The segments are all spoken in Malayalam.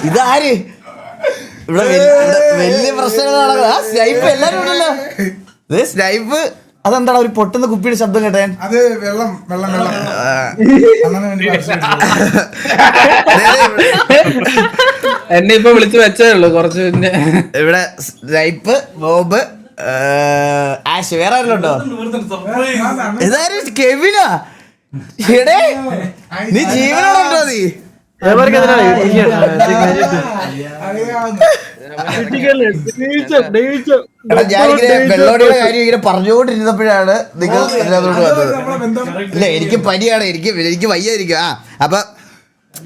ഇതാര് ഇവിടെ വലിയ പ്രശ്നങ്ങൾ നടക്കുക. സ്നൈപ്പ് എല്ലാരും ഉണ്ടല്ലോ. സ്നൈപ്പ് അതെന്താണ് ഒരു പൊട്ടുന്ന കുപ്പിയുടെ ശബ്ദം കേട്ടേ? അത് വെള്ളം വെള്ളം വെള്ളം എന്നെ ഇപ്പൊ വിളിച്ചു വെച്ചേ ഉള്ളു കുറച്ച് പിന്നെ. ഇവിടെ സ്നൈപ്പ്, ബോബ്, ആഷ്, വേറെ ആരെല്ലോ? ഇതാരും കെവിനാ? എടേ നീ ജീവനോടുണ്ടോ? നീ ഞാനിങ്ങനെ വെള്ളോടിയുടെ കാര്യം ഇങ്ങനെ പറഞ്ഞുകൊണ്ടിരുന്നപ്പോഴാണ് നിങ്ങൾ ഇതിനകത്തോട്ട് വന്നത്. ഇല്ല, എനിക്ക് പനിയാണ്, എനിക്ക് വയ്യായിരിക്കും.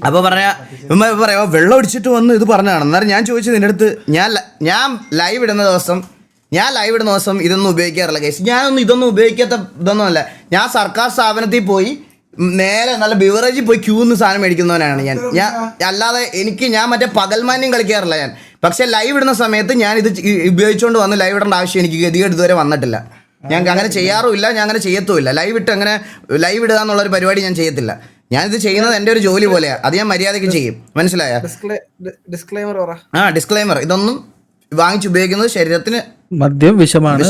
അപ്പൊ പറയാ വെള്ളം അടിച്ചിട്ട് വന്ന് ഇത് പറഞ്ഞതാണ്. അന്നേരം ഞാൻ ചോദിച്ചത് നിന്റെ അടുത്ത്, ഞാൻ ലൈവ് ഇടുന്ന ദിവസം ഇതൊന്നും ഉപയോഗിക്കാറില്ല കേസ്. ഇതൊന്നും ഉപയോഗിക്കാത്ത ഇതൊന്നുമല്ല. ഞാൻ സർക്കാർ സ്ഥാപനത്തിൽ പോയി നേരെ നല്ല ബിവറേജിൽ പോയി ക്യൂന്ന് സാധനം മേടിക്കുന്നവനാണ് ഞാൻ. അല്ലാതെ ഞാൻ മറ്റേ പകൽമാന്യം കളിക്കാറില്ല ഞാൻ. പക്ഷെ ലൈവ് ഇടുന്ന സമയത്ത് ഞാൻ ഇത് ഉപയോഗിച്ചുകൊണ്ട് വന്ന് ലൈവ് ഇടേണ്ട ആവശ്യം എനിക്ക് ഗതികേട് ഇതുവരെ വന്നിട്ടില്ല. ഞാൻ അങ്ങനെ ചെയ്യാറുമില്ല, ഞാൻ അങ്ങനെ ചെയ്യത്തുമില്ല. ലൈവ് ഇടുക എന്നുള്ളൊരു പരിപാടി ഞാൻ ചെയ്യത്തില്ല. ഞാനിത് ചെയ്യുന്നത് എൻ്റെ ഒരു ജോലി പോലെയാണ്. അത് ഞാൻ മര്യാദയ്ക്ക് ചെയ്യും. മനസ്സിലായ? ഡിസ്ക്ലെയിമർ. ഇതൊന്നും വാങ്ങിച്ചുപയോഗിക്കുന്നത് ശരീരത്തിന് മദ്യം വിഷമാണ്,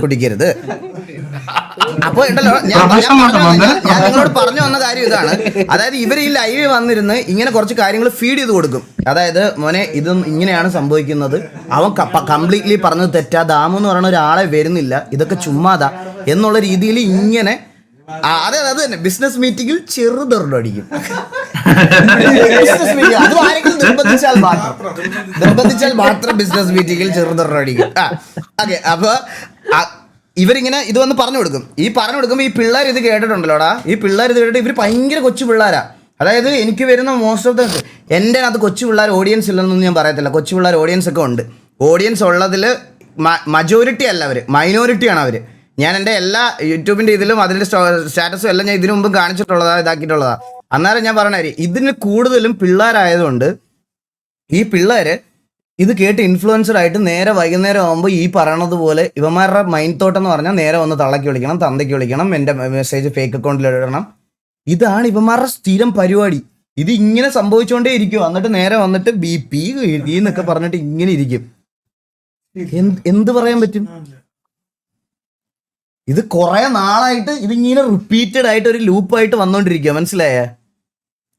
കുടിക്കരുത്. അപ്പൊ ഉണ്ടല്ലോ, ഞാൻ നിങ്ങളോട് പറഞ്ഞു വന്ന കാര്യം ഇതാണ്. അതായത് ഇവർ ഈ ലൈവ് വന്നിരുന്ന് ഇങ്ങനെ കുറച്ച് കാര്യങ്ങൾ ഫീഡ് ചെയ്ത് കൊടുക്കും. അതായത് മോനെ ഇത് ഇങ്ങനെയാണ് സംഭവിക്കുന്നത്, അവൻ കംപ്ലീറ്റ്ലി പറഞ്ഞത് തെറ്റാ, ദാമു എന്ന് പറയുന്ന ഒരാളെ വരുന്നില്ല, ഇതൊക്കെ ചുമ്മാതാ എന്നുള്ള രീതിയിൽ ഇങ്ങനെ. അതെ, അത് തന്നെ ബിസിനസ് മീറ്റിംഗിൽ ചെറുതൊരടിക്കും. അത് ആരെങ്കിലും നിർബന്ധിച്ചാൽ മാത്രം ബിസിനസ് മീറ്റിംഗിൽ ചെറുതൊരടിക്കും. ഓക്കെ, അപ്പൊ ഇവരിങ്ങനെ ഇത് വന്ന് പറഞ്ഞു കൊടുക്കും. ഈ പിള്ളേർ ഇത് കേട്ടിട്ടുണ്ടല്ലോടാ. ഈ പിള്ളേർ ഇത് കേട്ടിട്ട് ഇവർ ഭയങ്കര കൊച്ചു പിള്ളേരാ. അതായത് എനിക്ക് വരുന്ന മോസ്റ്റ് ഓഫ് ദ എൻ്റെ അകത്ത് കൊച്ചു പിള്ളേർ ഓഡിയൻസ് ഇല്ലെന്നൊന്നും ഞാൻ പറയത്തില്ല. കൊച്ചു പിള്ളേർ ഓഡിയൻസ് ഒക്കെ ഉണ്ട്. ഓഡിയൻസ് ഉള്ളതിൽ മജോറിറ്റി അല്ല അവർ, മൈനോറിറ്റിയാണ് അവർ. ഞാൻ എൻ്റെ എല്ലാ യൂട്യൂബിൻ്റെ ഇതിലും അതിൻ്റെ സ്റ്റാറ്റസും എല്ലാം ഞാൻ ഇതിനു മുമ്പ് ഇതാക്കിയിട്ടുള്ളതാ. അന്നേരം ഞാൻ പറഞ്ഞ കാര്യം, ഇതിന് കൂടുതലും പിള്ളേരായതുകൊണ്ട് ഈ പിള്ളേര് ഇത് കേട്ട് ഇൻഫ്ലുവൻസർ ആയിട്ട് നേരെ വൈകുന്നേരം ആകുമ്പോൾ ഈ പറയണത് പോലെ ഇവന്മാരുടെ മൈൻഡ് തോട്ട് എന്ന് പറഞ്ഞാൽ നേരെ വന്ന് തള്ളക്കി വിളിക്കണം, തന്തയ്ക്ക് വിളിക്കണം, എൻ്റെ മെസ്സേജ് ഫേക്ക് അക്കൗണ്ടിൽ ഇടണം. ഇതാണ് ഇവന്മാരുടെ സ്ഥിരം പരിപാടി. ഇത് ഇങ്ങനെ സംഭവിച്ചുകൊണ്ടേ ഇരിക്കും. എന്നിട്ട് നേരെ വന്നിട്ട് BP എന്നൊക്കെ പറഞ്ഞിട്ട് ഇങ്ങനെ ഇരിക്കും. എന്ത് പറയാൻ പറ്റും? ഇത് കുറെ നാളായിട്ട് ഇതിങ്ങനെ റിപ്പീറ്റഡ് ആയിട്ട് ഒരു ലൂപ്പായിട്ട് വന്നോണ്ടിരിക്കുക. മനസ്സിലായ?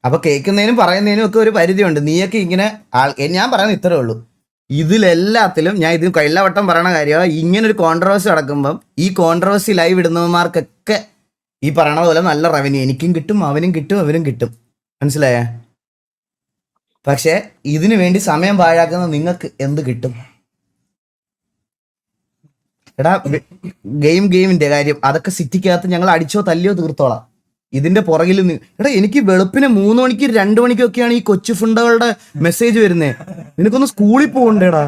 അപ്പൊ കേൾക്കുന്നതിനും പറയുന്നതിനും ഒക്കെ ഒരു പരിധിയുണ്ട്. നീയൊക്കെ ഇങ്ങനെ ഞാൻ പറയുന്നത് ഇത്രേ ഉള്ളൂ. ഇതിലെല്ലാത്തിലും ഞാൻ ഇതിന് കഴിഞ്ഞവട്ടം പറയണ കാര്യമാണ്, ഇങ്ങനൊരു കോൺട്രവേഴ്സി നടക്കുമ്പം ഈ കോൺട്രവേഴ്സി ലൈവ് ഇടുന്നവന്മാർക്കൊക്കെ ഈ പറയണ പോലെ നല്ല റവന്യൂ എനിക്കും കിട്ടും, അവനും കിട്ടും, അവരും കിട്ടും. മനസ്സിലായ? പക്ഷെ ഇതിനു വേണ്ടി സമയം പാഴാക്കുന്ന നിങ്ങൾക്ക് എന്ത് കിട്ടും? എടാ, ഗെയിമിന്റെ കാര്യം അതൊക്കെ സിറ്റിക്കകത്ത് ഞങ്ങൾ അടിച്ചോ തല്ലിയോ തീർത്തോളാം. ഇതിന്റെ പുറകിൽ എടാ, എനിക്ക് വെളുപ്പിന് 3 മണിക്ക് 2 മണിക്കൊക്കെയാണ് ഈ കൊച്ചു ഫുണ്ടകളുടെ മെസ്സേജ് വരുന്നേ. നിനക്കൊന്ന് സ്കൂളിൽ പോകണ്ടേടാ,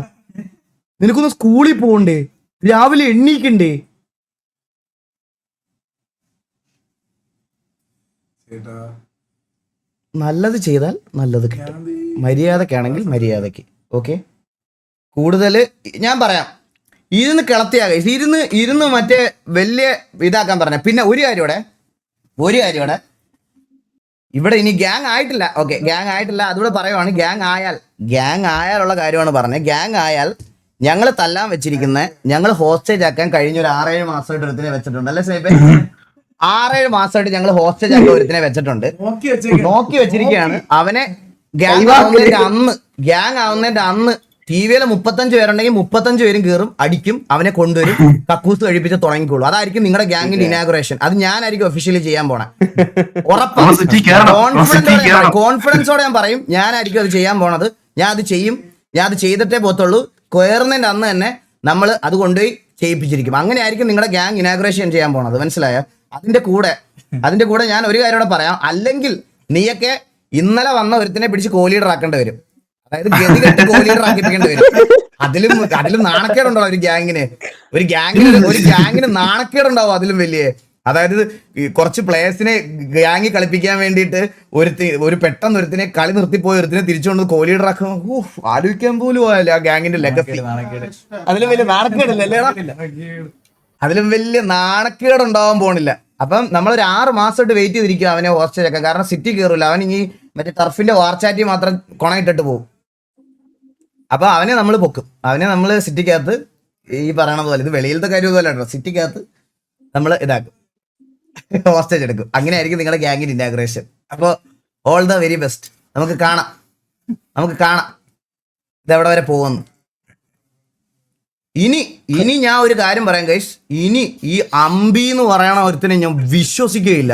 നിനക്കൊന്ന് സ്കൂളിൽ പോകണ്ടേ, രാവിലെ എണ്ണീക്കണ്ടേ? നല്ലത് ചെയ്താൽ നല്ലത് കിട്ടും, മര്യാദക്കാണെങ്കിൽ മര്യാദക്ക്. ഓക്കെ, കൂടുതൽ ഞാൻ പറയാം. ഇരുന്ന് കിളത്തിയാകെ ഇരുന്ന് മറ്റേ വലിയ ഇതാക്കാൻ പറഞ്ഞ. പിന്നെ ഒരു കാര്യം ഇവിടെ ഇവിടെ ഇനി ഗ്യാങ് ആയിട്ടില്ല. ഓക്കെ, ഗ്യാങ് ആയിട്ടില്ല, അതുകൂടെ പറയുവാണ്. ഗ്യാങ് ആയാലുള്ള കാര്യമാണ് പറഞ്ഞത്. ഗ്യാങ് ആയാൽ ഞങ്ങൾ തല്ലാൻ വെച്ചിരിക്കുന്ന, ഞങ്ങൾ ഹോസ്റ്റേജ് ആക്കാൻ കഴിഞ്ഞ ഒരു 6-7 മാസമായിട്ട് ഒരുത്തിനെ വെച്ചിട്ടുണ്ട്. അല്ലെ സ്നേഹിപ്പേ? 6-7 മാസമായിട്ട് ഞങ്ങൾ ഹോസ്റ്റേജ് ആക്കാൻ ഒരുത്തിനെ വെച്ചിട്ടുണ്ട്, നോക്കി വെച്ചിരിക്കുകയാണ്. അവനെ ഗ്യാങ് ആവുന്നതിന്റെ അന്ന് TV-യില് 35 പേരുണ്ടെങ്കിൽ 35 പേരും കയറും, അടിക്കും, അവനെ കൊണ്ടുവരും, കക്കൂസ് കഴിപ്പിച്ച് തുടങ്ങിക്കോളൂ. അതായിരിക്കും നിങ്ങളുടെ ഗ്യാങ്ങിന്റെ ഇനാഗുറേഷൻ. അത് ഞാനായിരിക്കും ഒഫീഷ്യലി ചെയ്യാൻ പോണേ. ഉറപ്പാണ്, കോൺഫിഡൻസോടെ ഞാൻ പറയും, ഞാനായിരിക്കും അത് ചെയ്യാൻ പോണത്. ഞാൻ അത് ചെയ്യും, ഞാൻ അത് ചെയ്തിട്ടേ പോത്തുള്ളൂ. കയറുന്നതിന്റെ അന്ന് തന്നെ നമ്മൾ അത് കൊണ്ടുപോയി ചെയ്യിപ്പിച്ചിരിക്കും. അങ്ങനെ ആയിരിക്കും നിങ്ങളുടെ ഗ്യാങ് ഇനാഗുറേഷൻ ചെയ്യാൻ പോണത്. മനസ്സിലായോ? അതിന്റെ കൂടെ ഞാൻ ഒരു കാര്യം കൂടെ പറയാം. അല്ലെങ്കിൽ നീയൊക്കെ ഇന്നലെ വന്ന ഒരുത്തിനെ പിടിച്ച് കോലീഡർ ആക്കേണ്ടി വരും. അതായത് ഗതികെട്ട് കോലീഡർ ആക്കിപ്പിക്കേണ്ടി വരും. അതിലും നാണക്കേടുണ്ടാവും ഒരു ഗ്യാങ്ങിന് നാണക്കേടുണ്ടാവും അതിലും വലിയ. അതായത് കുറച്ച് പ്ലേയേഴ്സിനെ ഗ്യാങ്ങി കളിപ്പിക്കാൻ വേണ്ടിയിട്ട് പെട്ടെന്ന് ഒരുത്തിനെ കളി നിർത്തിപ്പോയി ഒരുത്തിനെ തിരിച്ചുകൊണ്ട് കോലീഡർ ആക്കുമ്പോൾ ആലോചിക്കാൻ പോലും പോയല്ലോ ആ ഗ്യാങ്ങിന്റെ ലെഗസി. അതിലും വലിയ നാണക്കേടില്ലല്ലേ? അതിലും വലിയ നാണക്കേടുണ്ടാവാൻ പോണില്ല. അപ്പം നമ്മളൊരു 6 മാസമായിട്ട് വെയിറ്റ് ചെയ്തിരിക്കുക അവനെ ഹോസ്റ്റേജ് ആക്കാൻ. കാരണം സിറ്റി കയറില്ല, അവൻ ഇനി മറ്റേ ടർഫിന്റെ വാർച്ചാറ്റി മാത്രം കൊണയിട്ടിട്ട് പോകും. അപ്പൊ അവനെ നമ്മൾ പൊക്കും. അവനെ നമ്മൾ സിറ്റിക്കകത്ത് ഈ പറയണത് പോലെ, ഇത് വെളിയിലത്തെ കാര്യം പോലെ ഉണ്ടോ, സിറ്റിക്കകത്ത് നമ്മൾ ഇതാക്കും, ഹോസ്റ്റേജ് എടുക്കും. അങ്ങനെയായിരിക്കും നിങ്ങളുടെ ഗ്യാങ്ങിന്റെ ഇനാഗ്രേഷൻ. അപ്പോൾ ഓൾ ദ വെരി ബെസ്റ്റ്. നമുക്ക് കാണാം ഇതെവിടെ വരെ പോകുന്നു. ഇനി ഞാൻ ഒരു കാര്യം പറയാം ഗൈസ്, ഇനി ഈ അമ്പി എന്ന് പറയണ ഒരുത്തിനെ ഞാൻ വിശ്വസിക്കുകയില്ല.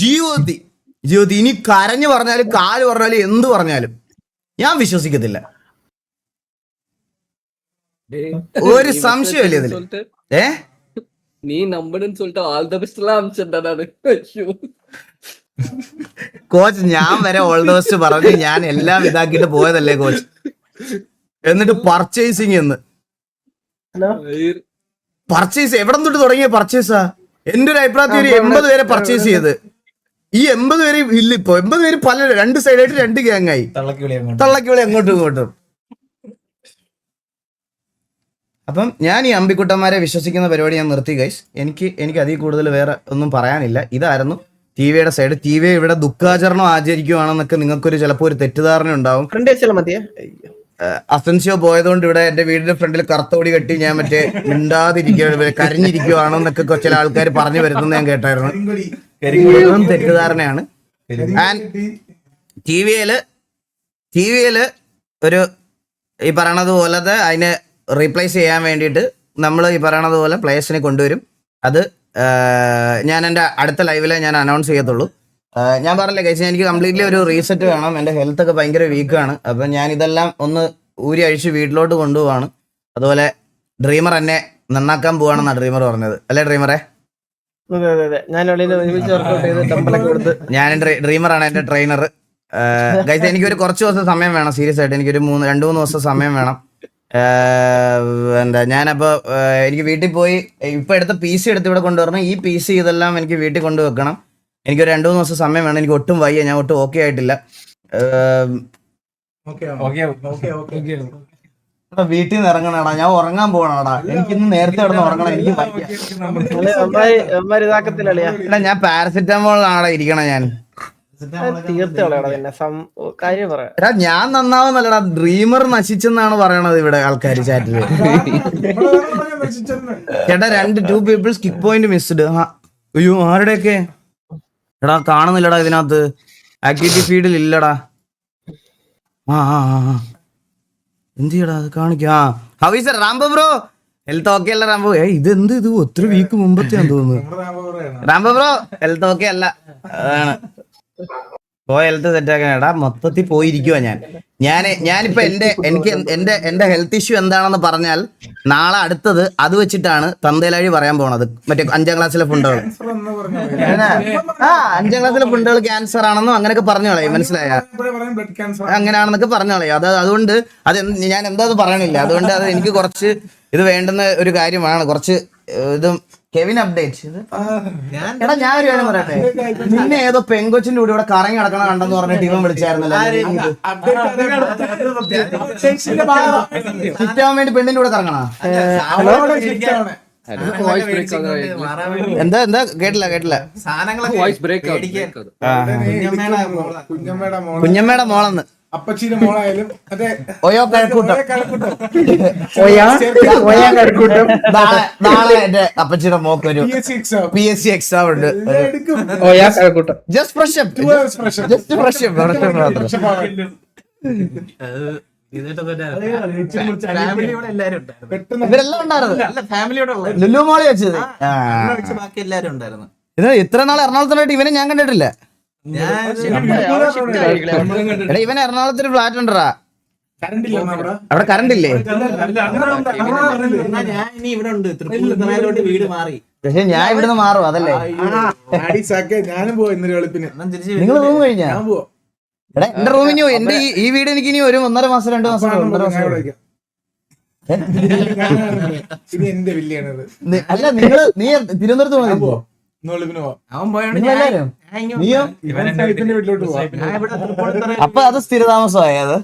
ജീവിതത്തിൽ ഇനി കരഞ്ഞു പറഞ്ഞാലും കാല് പറഞ്ഞാലും എന്ത് പറഞ്ഞാലും ഞാൻ വിശ്വസിക്കത്തില്ല. ഒരു സംശയമില്ല ഇതില്. நீ நம்புன்னு சொல்லிட்டு ஆல் த பெஸ்ட் எல்லாம் அனுப்பிச்சிட்டேன் நானு. ஐயோ കോച്ച്, ഞാൻ വരെ ഓൾ ദ ബെസ്റ്റ് പറഞ്ഞ് ഞാൻ എല്ലാം ഇതാക്കിയിട്ട് പോയതല്ലേ കോച്ച്. എന്നിട്ട് പർച്ചേസിങ് എന്ന് പർച്ചേസ് എവിടെ തൊട്ട് തുടങ്ങിയ പർച്ചേസാ? എന്റെ ഒരു അഭിപ്രായത്തിൽ ഒരു 80 പേരെ പർച്ചേസ് ചെയ്ത്. ഈ 80 പേര് ഇല്ല ഇപ്പൊ. 80 പേര് പല 2 സൈഡായിട്ട് 2 ഗ്യാങ്ങായി. തള്ളക്കിവിളി അങ്ങോട്ടും ഇങ്ങോട്ടും. അപ്പം ഞാൻ ഈ അമ്പിക്കുട്ടന്മാരെ വിശ്വസിക്കുന്ന പരിപാടി ഞാൻ നിർത്തി ഗൈസ്. എനിക്ക് അതിൽ കൂടുതൽ വേറെ ഒന്നും പറയാനില്ല. ഇതായിരുന്നു ടി വിയുടെ സൈഡ്. ടി വി ഇവിടെ ദുഃഖാചരണം ആചരിക്കുവാണെന്നൊക്കെ നിങ്ങൾക്കൊരു ചിലപ്പോൾ ഒരു തെറ്റിദ്ധാരണ ഉണ്ടാവും. അസൻസിയോ പോയതുകൊണ്ട് ഇവിടെ എന്റെ വീടിന്റെ ഫ്രണ്ടിൽ കറുത്തോടി കെട്ടി ഞാൻ മറ്റേ മിണ്ടാതിരിക്കുക കരഞ്ഞിരിക്കുവാണോ എന്നൊക്കെ ചില ആൾക്കാർ പറഞ്ഞു വരുന്നത് ഞാൻ കേട്ടായിരുന്നു. തെറ്റിദ്ധാരണയാണ്. ആൻഡ് ടി വിയില് ഒരു ഈ പറയണത് പോലത്തെ അതിനെ റീപ്ലേസ് ചെയ്യാൻ വേണ്ടിയിട്ട് നമ്മൾ ഈ പറയണത് പോലെ പ്ലേയേഴ്സിനെ കൊണ്ടുവരും. അത് ഞാൻ എൻ്റെ അടുത്ത ലൈവിലെ ഞാൻ അനൗൺസ് ചെയ്യത്തുള്ളൂ. ഞാൻ പറഞ്ഞില്ലേ കഴിച്ച് എനിക്ക് കംപ്ലീറ്റ്ലി ഒരു റീസെറ്റ് വേണം. എൻ്റെ ഹെൽത്ത് ഒക്കെ ഭയങ്കര വീക്കാണ്. അപ്പം ഞാൻ ഇതെല്ലാം ഒന്ന് ഊരി അഴിച്ച് വീട്ടിലോട്ട് കൊണ്ടുപോവാണ്. അതുപോലെ ഡ്രീമർ എന്നെ നന്നാക്കാൻ പോവാണെന്നാണ് ഡ്രീമർ പറഞ്ഞത്. അല്ലേ ഡ്രീമറെ? ഞാൻ ഡ്രീമറാണ് എൻ്റെ ട്രെയിനർ. ഗൈസ് എനിക്കൊരു കുറച്ച് ദിവസം സമയം വേണം. സീരിയസ് ആയിട്ട് എനിക്കൊരു 2-3 ദിവസം സമയം വേണം. എന്താ ഞാനപ്പോൾ എനിക്ക് വീട്ടിൽ പോയി ഇപ്പം എടുത്ത PC എടുത്ത് ഇവിടെ കൊണ്ടുവരണം. ഈ PC ഇതെല്ലാം എനിക്ക് വീട്ടിൽ കൊണ്ടുവെക്കണം. എനിക്കൊരു 2-3 ദിവസം സമയം വേണം. എനിക്ക് ഒട്ടും വയ്യ. ഞാൻ ഒട്ടും ഓക്കെ ആയിട്ടില്ല. വീട്ടിൽ നിന്ന് ഇറങ്ങണടാ. ഞാൻ ഉറങ്ങാൻ പോകണടാ. എനിക്കിന്ന് നേരത്തെ കിടന്ന് ഉറങ്ങണം. എനിക്ക് എടാ ഞാൻ പാരസെറ്റമോളാണ് ഇരിക്കണ. ഞാൻ എടാ ഞാൻ നന്നാവുന്നല്ലടാ. ഡ്രീമർ നശിച്ചെന്നാണ് പറയണത് ഇവിടെ ആൾക്കാർ ചാറ്റില്. ചേട്ടാ 2 പീപ്പിൾസ് കിക്ക് പോയിന്റ് മിസ്ഡ്. അയ്യോ ആരുടെയൊക്കെ? എടാ കാണുന്നില്ലടാ ഇതിനകത്ത്. ആക്ടിവിറ്റി ഫീഡിൽ ഇല്ലടാ. എന്ത് ചെയ്യടാ അത് കാണിക്കാ. How is Rambo bro? Health okay അല്ല റാംബോ? ഇത് ഒത്തിരി വീക്ക് മുമ്പത്തെയാന്ന് തോന്നുന്നു. റാംബോ ബ്രോ ഹെൽത്ത് ഓക്കെ അല്ല. അതാണ് ഹെൽത്ത് സെറ്റാക്കാനേടാ. മൊത്തത്തിൽ പോയിരിക്കുവാ ഞാനിപ്പോ എന്റെ ഹെൽത്ത് ഇഷ്യൂ എന്താണെന്ന് പറഞ്ഞാൽ നാളെ അടുത്തത് അത് വെച്ചിട്ടാണ് തന്തയിലാഴി പറയാൻ പോണത്. മറ്റേ 5ാം ക്ലാസ്സിലെ ഫുണ്ടുകൾ 5ാം ക്ലാസ്സിലെ ഫുണ്ടുകൾ ക്യാൻസർ ആണെന്നോ അങ്ങനെയൊക്കെ പറഞ്ഞു കളയും. മനസ്സിലായ? അങ്ങനെയാണെന്നൊക്കെ പറഞ്ഞു കളയും. അതുകൊണ്ട് അത് ഞാൻ എന്താ പറയണില്ല. അതുകൊണ്ട് അത് എനിക്ക് കുറച്ച് ഇത് വേണ്ടുന്ന ഒരു കാര്യമാണ്. കുറച്ച് ഇതും കെവിൻ അപ്ഡേറ്റ്. എടാ ഞാൻ ഒരു കാര്യം പറയട്ടെ. നിന്നെ ഏതോ പെങ്കൊച്ചിന്റെ കൂടെ ഇവിടെ കറങ്ങി നടക്കണ കണ്ടെന്ന് പറഞ്ഞിട്ട് ഇവൻ വിളിച്ചായിരുന്നല്ലോ. സിറ്റാൻ വേണ്ടി പെണ്ണിന്റെ കൂടെ കറങ്ങണ. എന്താ കേട്ടില്ല. കുഞ്ഞമ്മയുടെ മോളെന്ന് അപ്പച്ചീന്റെ മോളായാലും അതെ. ഓയോ കഴക്കൂട്ടം. നാളെ എന്റെ അപ്പച്ചിയുടെ മോക്കൊരു PSC എക്സാം ഉണ്ട്. Just fresh up. ഇവരെല്ലാം ഉണ്ടായിരുന്നു. ലുലു മോളി വെച്ചത്. ഇത് ഇത്ര നാൾ എറണാകുളത്തായിട്ട് ഇവനെ ഞാൻ കണ്ടിട്ടില്ല. എടാ ഇവൻ എറണാകുളത്തൊരു ഫ്ലാറ്റ് ഉണ്ടടാ. അവിടെ കറണ്ട് ഇല്ലേ? പക്ഷെ ഞാൻ ഇവിടുന്ന് മാറും. അതല്ലേ ഞാനും പോയി ഇന്നൊരു വെളുപ്പിന്. നിങ്ങൾ റൂം കഴിഞ്ഞാ? എടാ എന്റെ റൂമിന് എന്റെ ഈ വീട് എനിക്ക് ഇനി ഒരു 1.5 മാസം 2 മാസം എന്റെ വില്യാണത്. അല്ല നീ തിരുവനന്തപുരത്ത് പോകോ? അപ്പൊ അത് സ്ഥിരതാമസമായത്.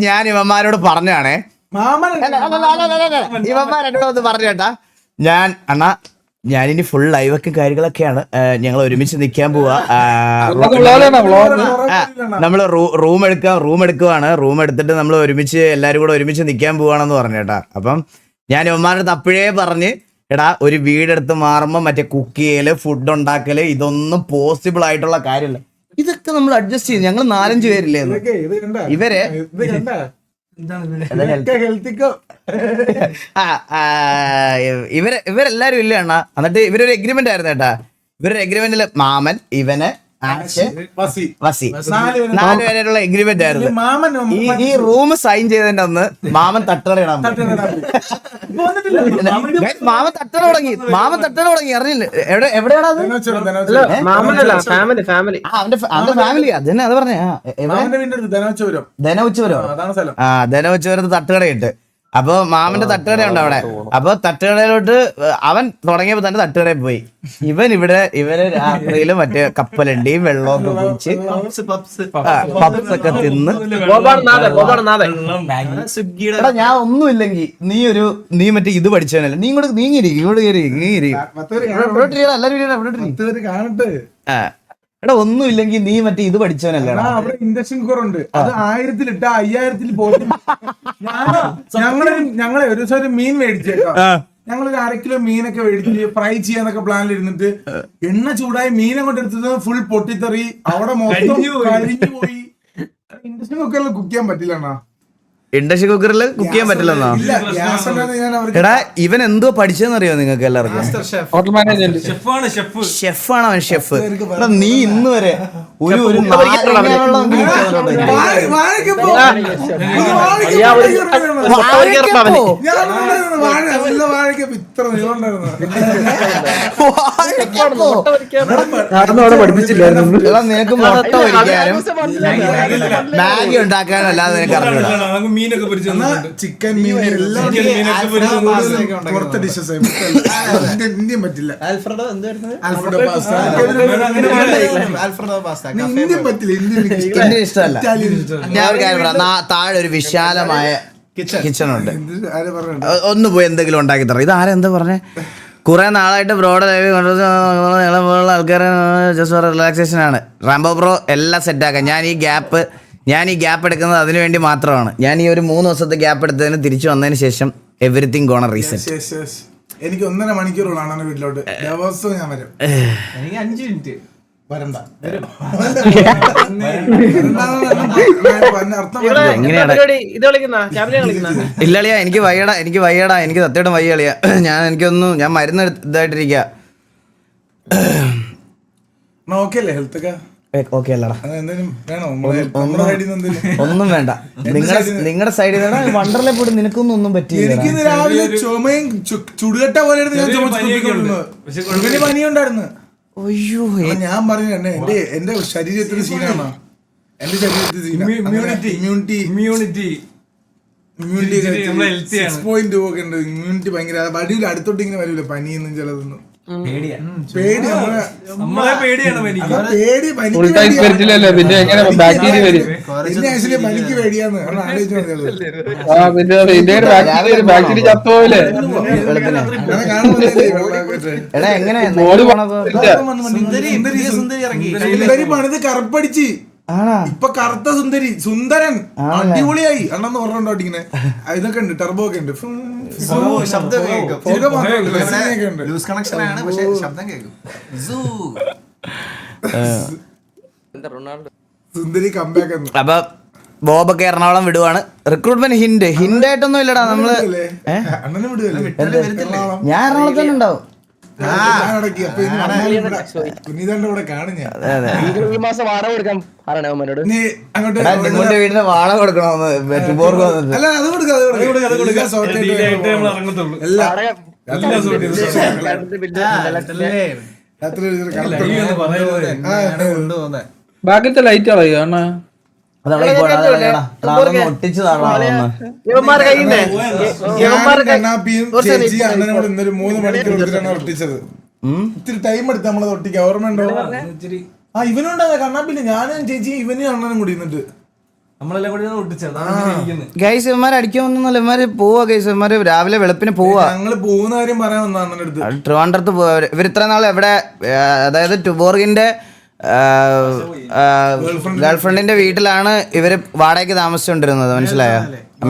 ഞാൻ ഇവന്മാരോട് പറഞ്ഞാണേ. ഇവന്മാരെന്നോട് ഒന്ന് പറഞ്ഞു കേട്ടാ. ഞാൻ അണ്ണാ ഞാനിനി ഫുൾ ലൈവൊക്കെ കാര്യങ്ങളൊക്കെയാണ്. ഞങ്ങൾ ഒരുമിച്ച് നിൽക്കാൻ പോവാ. നമ്മൾ റൂം എടുക്കുവാണ്. റൂം എടുത്തിട്ട് നമ്മൾ ഒരുമിച്ച് എല്ലാരും കൂടെ ഒരുമിച്ച് നിൽക്കാൻ പോവാണെന്ന് പറഞ്ഞു കേട്ടാ. അപ്പം ഞാൻ ഇവന്മാരുടെ അപ്പോഴേ പറഞ്ഞ് എടാ ഒരു വീടെടുത്ത് മാറുമ്പോൾ മറ്റേ കുക്ക് ചെയ്യല് ഫുഡ് ഉണ്ടാക്കല് ഇതൊന്നും പോസിബിൾ ആയിട്ടുള്ള കാര്യമല്ല. ഇതൊക്കെ നമ്മൾ അഡ്ജസ്റ്റ് ചെയ്യും. ഞങ്ങൾ 4-5 പേരില്ലേ ഇവരെ ഇവരെല്ലാരും ഇല്ല അണ്ണാ. എന്നിട്ട് ഇവരൊരു എഗ്രിമെന്റ് ആയിരുന്നു കേട്ടാ. ഇവരൊരു എഗ്രിമെന്റില് മാമൻ, ഇവന്, വസി 4 പേരായിട്ടുള്ള എഗ്രിമെന്റ് ആയിരുന്നു. ഈ റൂം സൈൻ ചെയ്തതിന്റെ അന്ന് മാമൻ തട്ടടയിടാൻ മാമൻ തട്ടട തുടങ്ങി അറിഞ്ഞില്ല. എവിടെയാണോ അവന്റെ ഫാമിലി അതന്നെ അത് പറഞ്ഞേ. ധനവച്ചപുരത്ത് തട്ടുകടയിട്ട്. അപ്പൊ മാമന്റെ തട്ടുകടയുണ്ട് അവിടെ. അപ്പൊ തട്ടുകടയിലോട്ട് അവൻ തുടങ്ങിയപ്പോ തന്നെ തട്ടുകടയിൽ പോയി. ഇവര് രാത്രിയില് മറ്റേ കപ്പലണ്ടിയും വെള്ളമൊക്കെ കുടിച്ച് പപ്സൊക്കെ തിന്ന്. എടാ ഞാൻ ഒന്നുമില്ലെങ്കിൽ നീ മറ്റേ ഇത് പഠിച്ചവനല്ലേ, നീ ഇങ്ങോട്ട് നീങ്ങിയിരിക്കും. എടാ ഒന്നുമില്ലെങ്കിൽ നീ മറ്റേ ഇത് പഠിച്ചവനല്ലേ. അവിടെ ഇൻഡക്ഷൻ കുക്കർ ഉണ്ട്, അത് 1000-ലിട്ട 5000-ൽ പോയി. ഞങ്ങളെ ഒരു ദിവസം ഒരു മീൻ മേടിച്ചേക്കാം. ഞങ്ങളൊരു 1/2 കിലോ മീനൊക്കെ മേടിച്ച് ഫ്രൈ ചെയ്യാന്നൊക്കെ പ്ലാനിൽ ഇരുന്നിട്ട് എണ്ണ ചൂടായി മീനെ കൊണ്ട് എടുത്തത് ഫുൾ പൊട്ടിത്തെറി. അവിടെ മൊത്തം കരിഞ്ഞു പോയി. ഇൻഡക്ഷൻ കുക്കറിൽ കുക്ക് ചെയ്യാൻ പറ്റില്ല. ഇൻഡക്ഷൻ കുക്കറിൽ കുക്ക് ചെയ്യാൻ പറ്റില്ലെന്നോ? എടാ ഇവൻ എന്തോ പഠിച്ചെന്നറിയോ നിങ്ങൾക്ക് എല്ലാവർക്കും? ഷെഫാണ് അവൻ, ഷെഫ്. എടാ നീ ഇന്ന് വരെ ഒരു നിനക്ക് മുട്ട പൊരിക്കാനും മാഗി ഉണ്ടാക്കാനും അല്ലാതെ നിനക്ക് അറിഞ്ഞൂടാ. ചിക്കൻ മീൻ പുറത്തെ ഡിഷസ് ഇന്ത്യൻ പറ്റില്ല. ഇന്ത്യൻ പറ്റില്ല, ഇന്ത്യൻ ഇഷ്ടമല്ല. ഞാൻ ഒരു കാര്യം പറയാം, താഴെ ഒരു വിശാലമായ കിച്ചൺ ഉണ്ട്. ഒന്ന് പോയി എന്തെങ്കിലും ഉണ്ടാക്കി തരാം. ഇത് ആരെന്താ പറഞ്ഞേ? കുറെ നാളായിട്ട് ബ്രോയുടെ ലൈവ് കൊണ്ടുള്ള ആൾക്കാർ ജസ്റ്റ് ഫോർ റിലാക്സേഷൻ ആണ്. റാംബോ ബ്രോ എല്ലാം സെറ്റാക്കാം. ഞാൻ ഈ ഗ്യാപ്പ് എടുക്കുന്നത് അതിനു വേണ്ടി മാത്രമാണ്. ഞാൻ ഈ ഒരു 3 ദിവസത്തെ ഗ്യാപ്പ് എടുത്തതിന് തിരിച്ചു വന്നതിന് ശേഷം എവറിത്തിങ് ഗോണ റീസെറ്റ്. എനിക്ക് 1.5 മണിക്കൂറുള്ളതാണ് വീട്ടിലോട്ട്. ദിവസവും ഞാൻ വരും. എനിക്ക് 5 മിനിറ്റ് വരണ്ട. ഇല്ലളിയാ എനിക്ക് വയ്യടാ, എനിക്ക് സത്യമായിട്ടും വയ്യളിയാ. ഞാൻ മരുന്ന് ഇതായിട്ടിരിക്കുക. ഓക്കെ അല്ലടാ, ഒന്നും വേണ്ട. നിങ്ങളുടെ സൈഡിൽ വണ്ടർലെ പോയിട്ട് നിനക്കൊന്നും പറ്റിയില്ല. എനിക്ക് രാവിലെ ചുമയും ചുടുകട്ട പോലെ പനിയുണ്ടായിരുന്നു. അയ്യോ ഞാൻ പറഞ്ഞു എന്റെ ശരീരത്തിന് സീനാണ്. എന്റെ ശരീരത്തിൽ ഇമ്മ്യൂണിറ്റി 6.2 ഒക്കെ ഉണ്ട്. ഇമ്മ്യൂണിറ്റി ഭയങ്കര വടിയിൽ അടുത്തോട്ട് ഇങ്ങനെ വരൂല പനിയൊന്നും ചിലതൊന്നും. പനിക്ക് പേടിയാന്ന് സുന്ദരി പണിത് കറുപ്പടിച്ച് ഇപ്പൊ കറുത്ത സുന്ദരൻ അടിപൊളിയായി അണ്ണെന്ന് പറഞ്ഞോണ്ടോ ഇങ്ങനെ. ഇതൊക്കെ ഉണ്ട്, ടെർബോ ഒക്കെ ഉണ്ട്. സുന്ദരി കംബാക്ക്. അപ്പൊ ബോബൊക്കെ എറണാകുളം വിടുവാണ്. റിക്രൂട്ട്മെന്റ് ഹിൻഡായിട്ടൊന്നും ഇല്ലടാ. നമ്മള് അണ്ണനെ വിടുവല്ലേ? ഞാൻ എറണാകുളത്ത് തന്നെ ഉണ്ടാവും. കുഞ്ഞിതാന്റെ കൂടെ കാണും ഞാൻ. ഈ മാസം വാടക കൊടുക്കാം നിങ്ങളുടെ വീടിന് വാടക കൊടുക്കണമെന്ന് അല്ല, അത് ബാക്കിത്തെ ലൈറ്റ് കളയുക. ഇന്നൊരു 3 മണിക്കൂർ ഒട്ടിച്ചത്. ഇത്തിരി ടൈം എടുത്ത് നമ്മളത് ഒട്ടിക്കാൻ ഓർമ്മയുണ്ടോ? ഇവനുണ്ടാ കണ്ണാപ്പില്ല. ഞാനും ചേച്ചി ഇവനും അണ്ണനും കൂടി ഇന്നിട്ട് നമ്മളെല്ലാം കൂടി ഒട്ടിച്ചത് ഗൈസ് ഇവന്മാർ അടിക്കാമെന്നല്ല, ഇവന്മാര് പോവാ ഗൈസ്. ഇവന്മാര് രാവിലെ വെളുപ്പിന് പോവാ. ഞങ്ങള് പോകുന്ന കാര്യം പറയാൻ വന്നാ അണ്ണന്റെ അടുത്ത്. ട്രിവാൻഡ്രത്ത് പോവാ. ഇവർ ഇത്ര നാൾ എവിടെ, അതായത് ടുബോർഗിന്റെ ഗേൾഫ്രണ്ടിന്റെ വീട്ടിലാണ് ഇവര് വാടകയ്ക്ക് താമസിച്ചോണ്ടിരുന്നത്, മനസ്സിലായോ?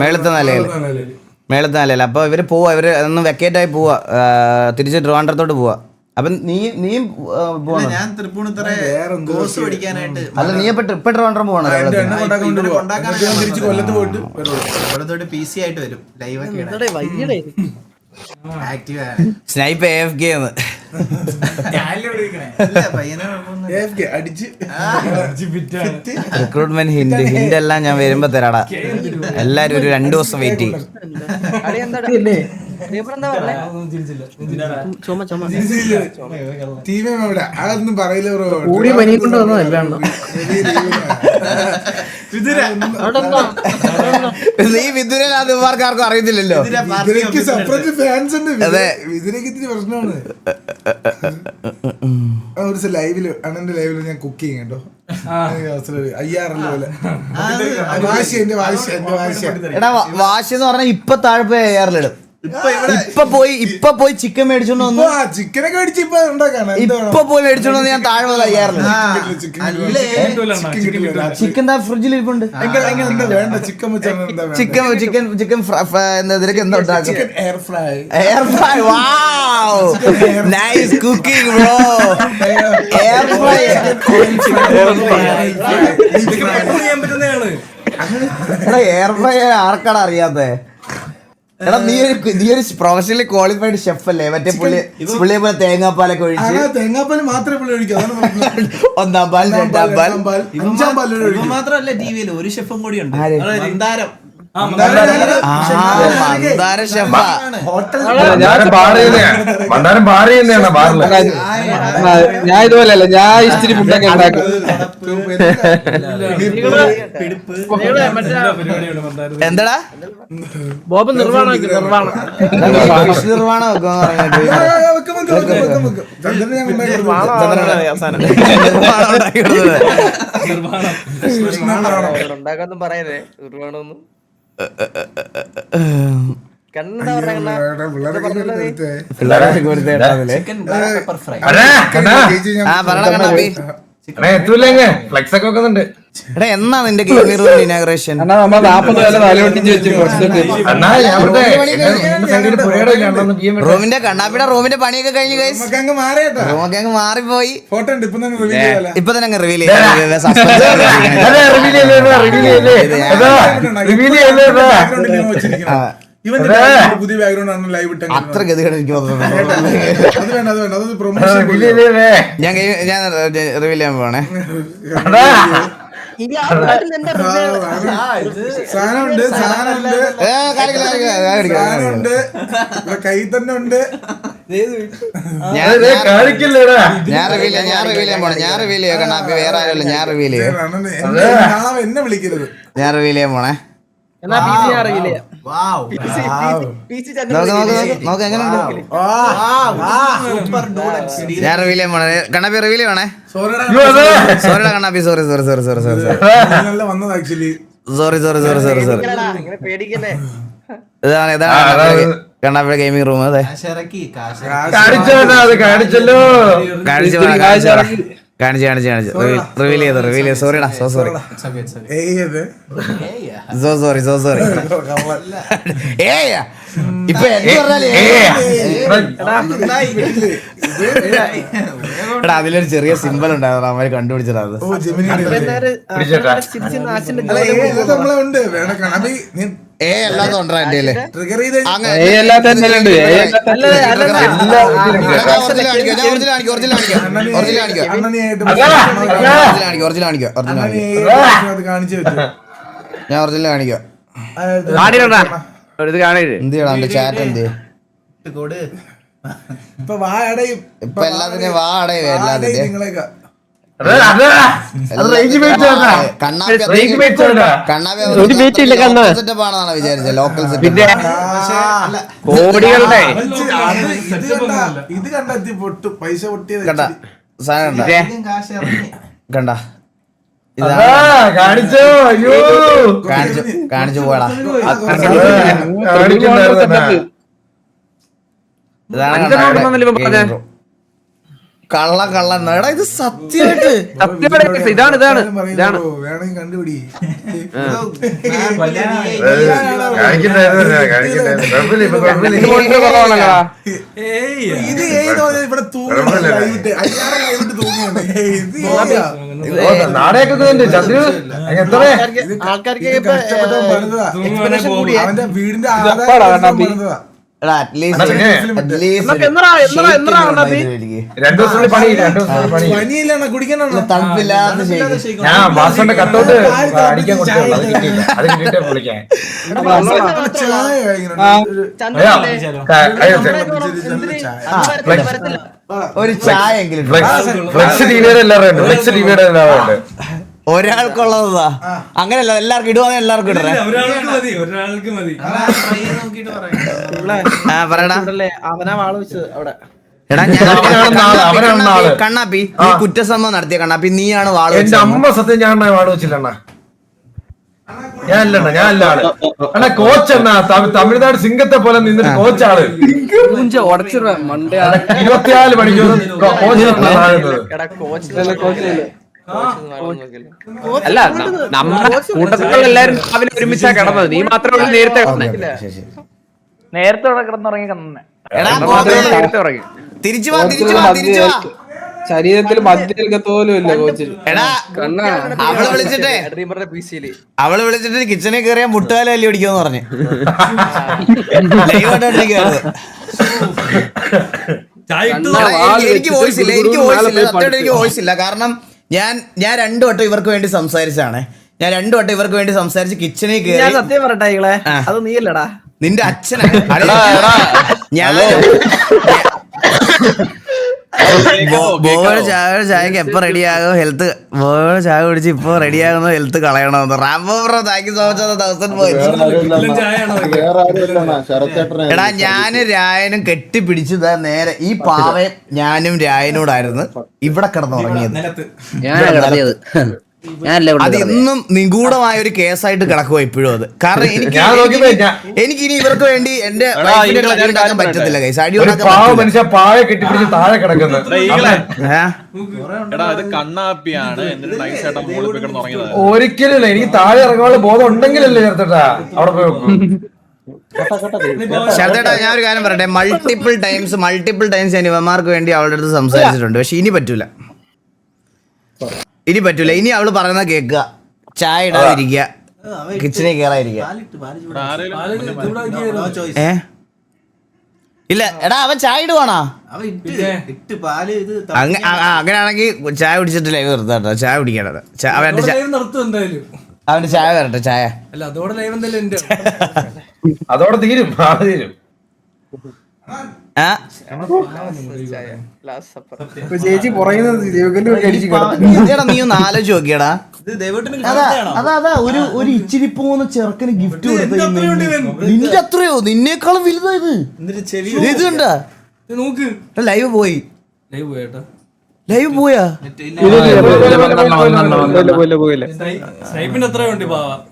മേളത്തെ നിലയിൽ. അപ്പൊ ഇവര് പോവാ, ഇവര് ഒന്ന് വെക്കേറ്റ് ആയി പോവാ, തിരിച്ച് ട്രിവാൻഡ്രത്തോട്ട് പോവാ. അപ്പൊ നീയും പോകണം. ഞാൻ തൃപ്പൂണിത്തറ കോഴ്സ് പഠിക്കാനായിട്ട് അല്ല, നീ ഇപ്പൊ ട്രിവാൻഡ്രം പോകണം. തിരിച്ച് കൊല്ലത്ത് പോയിട്ട് കൊല്ലത്തോട്ട് PC ആയിട്ട് വരും. ലൈവൊക്കെ ആക്റ്റീവ് സ്നൈപ്പ് AFK എന്ന് അടിച്ച് റിക്രൂട്ട്മെന്റ് ഹിന്റ് എല്ലാം ഞാൻ വരുമ്പോ തരാടാ. എല്ലാരും ഒരു 2 ദിവസം വെയിറ്റ് ചെയ്യും. അതൊന്നും പറയില്ല ബ്രോ. കൂടി പനി കൊണ്ട് വന്നതല്ലാണോ? നീ വിദുരനാഥ് ഇവർക്ക് അറിയത്തില്ലല്ലോ. സെപ്പറേറ്റ് ഫാൻസ് ഉണ്ട്. അതെ. ഇതിനൊക്കെ ഇത്തിരി പ്രശ്നമാണ്. ഒരു ദിവസം ലൈവില് അണ്ണന്റെ ലൈവില് ഞാൻ കുക്ക് ചെയ്യും കേട്ടോ. അയ്യാറല്ല പോലെ വാശി എന്റെ വാശി. എടാ വാശി എന്ന് പറഞ്ഞാൽ ഇപ്പൊ താഴെ പോയി AR-ലിടും. ഇപ്പൊ പോയി ചിക്കൻ മേടിച്ചോണ്ട് വന്നു. ചിക്കനൊക്കെ മേടിച്ച് ഇപ്പൊ ഉണ്ടാക്കാണ്. ഇപ്പൊ പോയി മേടിച്ചോണ്ട് വന്ന് ഞാൻ താഴെ മുതൽ AR-ലിടും. ചിക്കൻ ഫ്രിഡ്ജിൽ ഇരിപ്പുണ്ട്. വേണ്ട ചിക്കൻ ചിക്കൻ ഇതിലൊക്കെ എന്താ ഉണ്ടാക്കും? Air fry. Nice cooking bro. Air fry. Air fry ആർക്കാണ് അറിയാത്തെ? എടാ നീ ഒരു പ്രൊഫഷണലി ക്വാളിഫൈഡ് ഷെഫ് അല്ലേ? മറ്റേ പുള്ളിയെ പോലെ തേങ്ങാപ്പാലൊക്കെ ഒഴിച്ച്. തേങ്ങാപ്പാൽ മാത്രമേ പുള്ളി ഒഴിക്കൂ. 1-ാം പാൽ 2-ാം പാൽ 5-ാം പാൽ മാത്രമല്ല ടിവിയിൽ ഒരു ഷെഫും കൂടി ഉണ്ട്. മന്ദാരം ഷെഫാ. ഞാൻ ഇതുപോലെയല്ല, ഞാൻ ഇച്ചിരി ഫുഡൊക്കെ ഉണ്ടാക്കും. എന്താടാ ബോബ് നിർവ്വാണം ഉണ്ടാക്കാന്നും പറയല്ലേ നിർവ്വാണമൊന്നും. എന്നാ നിന്റെ ഗെയിമിംഗ് റൂം ഇനാഗ്രേഷൻ? നമ്മൾ 40 വില തലയൊട്ടിച്ച് വെച്ച് റൂമിന്റെ കണ്ണാപ്പിയുടെ റൂമിന്റെ പണിയൊക്കെ കഴിഞ്ഞു ഗൈസ്. റൂമൊക്കെ അങ്ങ് മാറിപ്പോയി. ഫോട്ടോ ഉണ്ട് ഇപ്പൊ തന്നെ അങ്ങ് റിവീൽ പുതിയ ബാക്ക്ഗ്രൗണ്ട് ആണ് ലൈവ് ഇട്ട. അത്ര ഗതികേട് എനിക്ക് തോന്നുന്നു. അത് വേണ്ട അതൊന്ന് പ്രൊമോഷൻ. ഞാൻ റിവീൽ ചെയ്യാൻ പോണേ. സാധനമുണ്ട് കൈ തന്നെ ഉണ്ട്. ഞാൻ റിവീൽ ചെയ്യാൻ പോണേ. ഞാൻ റിവീൽ ചെയ്യാം കണ്ണാപ്പി, വേറെ ആരല്ല. ഞാൻ റിവീൽ ചെയ്യാം. എന്നെ വിളിക്കരുത്. ഞാൻ റിവീൽ ചെയ്യാൻ പോണേ. നോക്ക് എങ്ങനെയുണ്ട്. ഞാൻ റിവീൽ ചെയ്യാൻ പോണേ. കണ്ണാപ്പി റിവീൽ ചെയ്യണേ. സോറിടാ കണ്ണാപ്പി. സോറി വന്നത് ആക്ച്വലി. സോറി ഇതാണ് കണ്ണാപ്പിയുടെ ഗെയിമിംഗ് റൂം. അതെ കാണിച്ചു റിവീൽ ചെയ്തു. സോറിടാ. So sorry. ഇപ്പൊ എടാ അതിലൊരു ചെറിയ സിമ്പിൾ ഉണ്ടായിരുന്നു, അവര് കണ്ടുപിടിച്ചത്. അത് അല്ലാതെ ഉണ്ടോ എന്റെ ഞാൻ ഒറിജിനൽ കാണിക്കാം. എന്ത് ചെയ്യണം എന്റെ ചാറ്റ്? എന്ത് ഇപ്പൊ വാടയും ഇപ്പൊ എല്ലാത്തിനും വാ അടയും. എല്ലാത്തിനും നിങ്ങളെയൊക്കെ സെറ്റപ്പാണെന്നാണ് വിചാരിച്ചത്. ലോക്കൽ കോടികളുടെ ഇത് കണ്ടെത്തി പൊട്ടു പൈസ പൊട്ടിയത് കണ്ട സാധനം കണ്ട. കാണിച്ചോ അയ്യോ കാണിച്ചു പോടാ. കള്ള എടാ ഇത് സത്യമായിട്ട് ഇതാണ് വേണമെങ്കിൽ കണ്ടുപിടി. ഇത് ഏതോ ഇവിടെ തൂങ്ങിട്ട് നാടകമൊക്കെ ചന്ദ്രു അവന്റെ വീടിന്റെ ആധാരം എടാ അറ്റ്ലീസ്റ്റ് 2 ദിവസം പണി പനിയില്ല കുടിക്കണോ തണുപ്പില്ലാത്ത ശരി. ഞാൻ വാസന്റെ കട്ടോട്ട് അടിക്കാൻ കൊടുത്തു അത് കിട്ടിയിട്ട് വിളിക്കാൻ ഒരു ചായ എങ്കിലും ഫ്ലെക്സ് ടിവിയുടെ എല്ലാവരും ഉണ്ട് ഫ്ലെക്സ് ടിവിയുടെ എല്ലാവരും ഉണ്ട് ഒരാൾക്കുള്ളതാ. അങ്ങനെയല്ല എല്ലാവർക്കും ഇടുവാന്നെ എല്ലാവർക്കും ഇടറേ. പറയടാ. എടാ കണ്ണാപ്പി നീ കുറ്റസമ്മതം നടത്തിയ കണ്ണാപ്പി നീയാണ് വാള് എന്റെ അമ്മ സത്യം ഞാൻ വാട് വെച്ചില്ല ഞാൻ അല്ല ആള് അണ്ണാ കോച്ച് അണ്ണാ തമിഴ്നാട് സിംഗത്തെ പോലെ നിന്നിട്ട് കോച്ചാള് 24 മണിക്കൂർ കോച്ച് അല്ല നമ്മുടെ കൂട്ടത്തിലെല്ലാരും രാവിലെ ഒരുമിച്ചാ കിടന്നത്. നീ മാത്രമേ നേരത്തെ കിടന്നുറങ്ങി നേരത്തെ ഉറങ്ങി. തിരിച്ചു വാ. ശരീരത്തിൽ മദ്യം പോലും ഇല്ല കോച്ചിൽ. എടാ അവള് വിളിച്ചിട്ട് കിച്ചണിൽ കയറിയ മുട്ടുകാലം അല്ലി പിടിക്കുമെന്ന് പറഞ്ഞു. എനിക്ക് വോയിസ് ഇല്ല കാരണം ഞാൻ 2 വട്ടം ഇവർക്ക് വേണ്ടി സംസാരിച്ചാണ്. ഞാൻ 2 വട്ടം ഇവർക്ക് വേണ്ടി സംസാരിച്ച് കിച്ചണിൽ കയറി. സത്യം പറയട്ടെ അത് നീയല്ലടാ, നിന്റെ അച്ഛനാണ്. ഞാൻ ബോയുടെ ചായക്ക് എപ്പോ റെഡിയാകും ഹെൽത്ത്. ബോയുടെ ചായ കുടിച്ച് ഇപ്പൊ റെഡിയാകുന്ന ഹെൽത്ത് കളയണമെന്ന്. Rambo bro thank you so much 1000 points. എടാ ഞാനും രായനും കെട്ടിപ്പിടിച്ചതാ നേരെ ഈ പാവയും ഞാനും രായനോടായിരുന്നു ഇവിടെ കിടന്നുറങ്ങിയത്. അത് ഇന്നും നിഗൂഢമായ ഒരു കേസായിട്ട് കിടക്കുക ഇപ്പോഴും അത്. കാരണം എനിക്ക് ഇനി ഇവർക്ക് വേണ്ടി എന്റെ ഉണ്ടാക്കാൻ പറ്റത്തില്ല കൈസ്. അടി മനുഷ്യ പായ കെട്ടിപ്പിടിച്ച് താഴെ കിടക്കുന്നത് ഒരിക്കലും എനിക്ക് താഴെ ഇറങ്ങാനുള്ള ബോധം ഉണ്ടെങ്കിലല്ലേ ചേർത്തട്ടാ അവിടെ പോയി വെക്കും. ശരത്തേട്ടാ ഞാൻ ഒരു കാര്യം പറയട്ടെ, മൾട്ടിപ്പിൾ ടൈംസ് ഞാൻ ഇവന്മാർക്ക് വേണ്ടി അവളുടെ അടുത്ത് സംസാരിച്ചിട്ടുണ്ട്. പക്ഷെ ഇനി പറ്റൂല. ഇനി അവള് പറയുന്ന കേക്കുക, ചായ ഇടാതിരിക്കുക, കിച്ചണിൽ കയറാതിരിക്കുക. ഇല്ല എടാ അവൻ ചായ ഇടുവാണോ? അങ്ങനെയാണെങ്കിൽ ചായ കുടിച്ചിട്ട് ലൈവ് നിർത്താട്ടോ. ചായ കുടിക്കണത് അവന്റെ ചായ വരട്ടെ. ചായ അതോടെ തീരും. ചേച്ചി പറയുന്നത് നീ ഒന്ന് ആലോചിച്ച് നോക്കിയടാ. അതാ ഒരു ഇച്ചിരി പോകുന്ന ചെറുക്കന് ഗിഫ്റ്റ് കൊടുത്ത നിന്റെ അത്രയോ നിന്നേക്കാളും വലുതായത്. ഇത് കണ്ടാ ലൈവ് പോയാ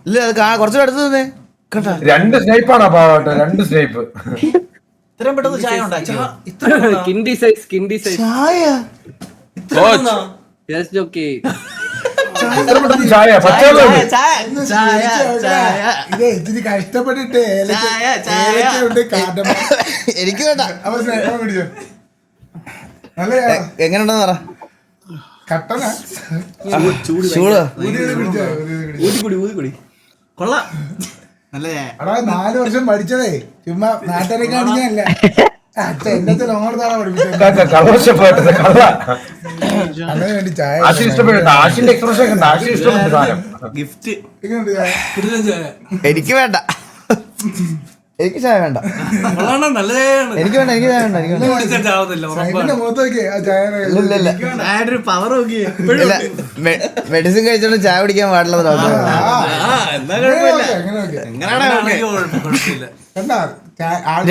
ഇല്ല കുറച്ചുകൂടെ അടുത്ത് തന്നെ കേട്ടാ. 2 സ്നൈപ്പാണ് പാവട്ടെ. 2 സ്നൈപ്പ് ഇത്രയും പെട്ടെന്ന് ചായ ചായ ഇതിന് കഷ്ടപ്പെട്ടിട്ട് എനിക്ക് വേണ്ട. എങ്ങനെയുണ്ടെന്ന് പറ. കട്ടനാ ചൂട് ഊതിക്കുടി കൊള്ളാം. എടാ 4 വർഷം പഠിച്ചതേ ചുമ്മാ നാട്ടുകാരെ കാണിക്കാനല്ല. എന്നത്തെ ലോണത്താണോ പഠിപ്പിച്ചത്. അങ്ങനെ വേണ്ടി ചായ ആശിന്റെ എക്സ്പ്രഷൻ ഗിഫ്റ്റ് എനിക്ക് വേണ്ട. എനിക്ക് ചായ വേണ്ട. എനിക്ക് വേണ്ട. മെഡിസിൻ കഴിച്ചോണ്ട് ചായ കുടിക്കാൻ പാടില്ല.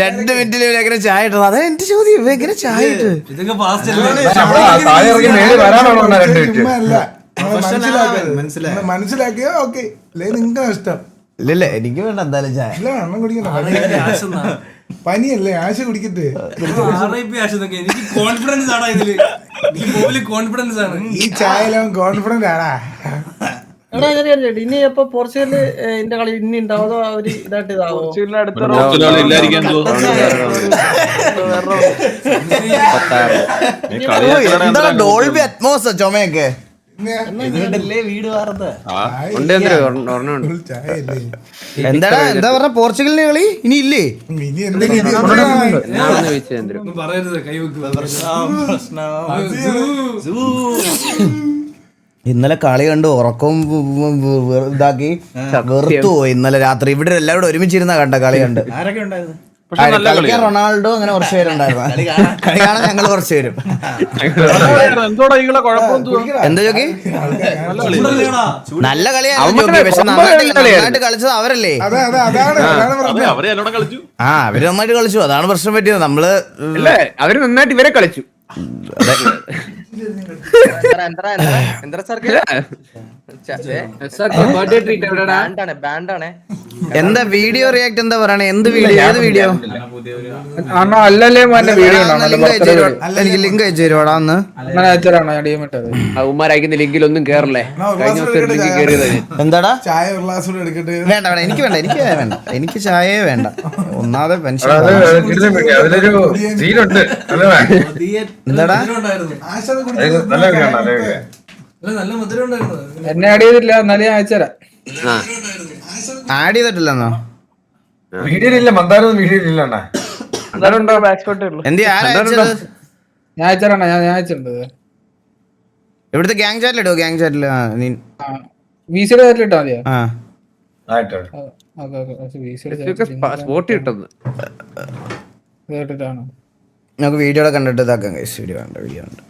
2 മിനിറ്റിൽ എങ്ങനെ ചായ ഇട്ടത്? അതാ എന്റെ ചോദ്യം. എങ്ങനെ ചായ ഇട്ട് മനസ്സിലാക്കിയോ ഓക്കെ അല്ലെ നിങ്ങൾക്ക് നഷ്ടം. ഇല്ല എനിക്ക് വേണ്ട എന്തായാലും ചായ. ഇല്ല അണ്ണം കുടിക്കണ്ട, പനിയല്ലേ ആശ കുടിക്കട്ടെ. എനിക്ക് കോൺഫിഡൻസ് ആണ് ഇതില്, കോൺഫിഡൻസ് ആണ് ഈ ചായയിലാവും കോൺഫിഡന്റ് ആണാ. എടാ ഇനി അപ്പൊ പോർച്ചുഗല് കളി ഇനി ഉണ്ടാവോ അവര് ഇതായിട്ട് ഇതാവോ? എന്താ ഡോൾബി അറ്റ്മോസ് ചുമയൊക്കെ ഇതുകൊണ്ടല്ലേ വീട് മാറുന്നത്. ചായയല്ലേ എന്താടാ എന്താ പറഞ്ഞ പോർച്ചുഗലിന്റെ കളി ഇനി ഇല്ലേ? ഇനി എന്തെങ്കിലും പറയരുത്, ഇന്നലെ കളി കണ്ട് ഉറക്കവും ഇതാക്കി വെറുത്തു പോയി ഇന്നലെ രാത്രി. ഇവിടെ എല്ലാവരും ഒരുമിച്ചിരുന്ന കണ്ട കളി കണ്ട്. ആരൊക്കെ ഉണ്ടായിരുന്നു? കളിക്കാൻ റൊണാൾഡോ അങ്ങനെ കുറച്ച് പേരുണ്ടായിരുന്നു. കളി കാണാൻ ഞങ്ങൾ കുറച്ച് പേരും. എന്താ ചോക്കി? നല്ല കളിയായിരുന്നു ചോക്കി, പക്ഷെ നന്നായിട്ട് കളിച്ചത് അവരല്ലേ. അതാണ് ആ അവര് നന്നായിട്ട് കളിച്ചു, അതാണ് പ്രശ്നം പറ്റിയത്. നമ്മള് അവര് നന്നായിട്ട് ഇവരെ കളിച്ചു. എന്താ വീഡിയോ റിയാക്ട് എന്താ പറയണേ? എന്ത് വീഡിയോ? ഏത് വീഡിയോ? അല്ലല്ലേ വീഡിയോ എനിക്ക് ലിങ്ക് അയച്ചു തരുവാടാ. അന്ന് ഉമ്മാർ അയക്കുന്ന ലിങ്കിലൊന്നും കേറല്ലേ. കഴിഞ്ഞ ദിവസം ലിങ്ക് കയറിയത് എന്താടാ? ചായ ഒരു ഗ്ലാസ് കൂടെ എടുക്കട്ടെ. വേണ്ട വേണ്ട എനിക്ക് വേണ്ട, എനിക്ക് ചായ വേണ്ട, എനിക്ക് ചായയെ വേണ്ട. ഒന്നാമതെ പെൻഷൻ. അതിലൊരു സീനുണ്ട്. എന്താടാ? ആശ കുടിക്കുന്നത് നല്ല മധുരം ഉണ്ടായിരുന്നു. എന്നെ ആഡ് ചെയ്തില്ല, എന്നാലും ഞാൻ അയച്ചുതരാം. ആഡ് ചെയ്തിട്ടില്ലെന്നോ? വീഡിയോയിലില്ല, മന്ദാരം വീഡിയോയിലില്ല. എന്തി ആരാ അയച്ചത്? ഞാൻ അയച്ചാറാണ്, ഞാൻ അയച്ചിട്ടുണ്ട്. ഇവിടുത്തെ ഗ്യാങ് ചാറ്റിൽ ഇടുവോ? ഗ്യാങ് ചാറ്റിൽ വിസിയുടെ ചാറ്റിലിട്ടാ മതിയോ? ആ സ്പോട്ട് കിട്ടുന്നത് കേട്ടിട്ടാണ്. നമുക്ക് വീഡിയോ കണ്ടിട്ട് ഇതാക്കാം. വീഡിയോ വേണ്ട, വീഡിയോ ഉണ്ട്.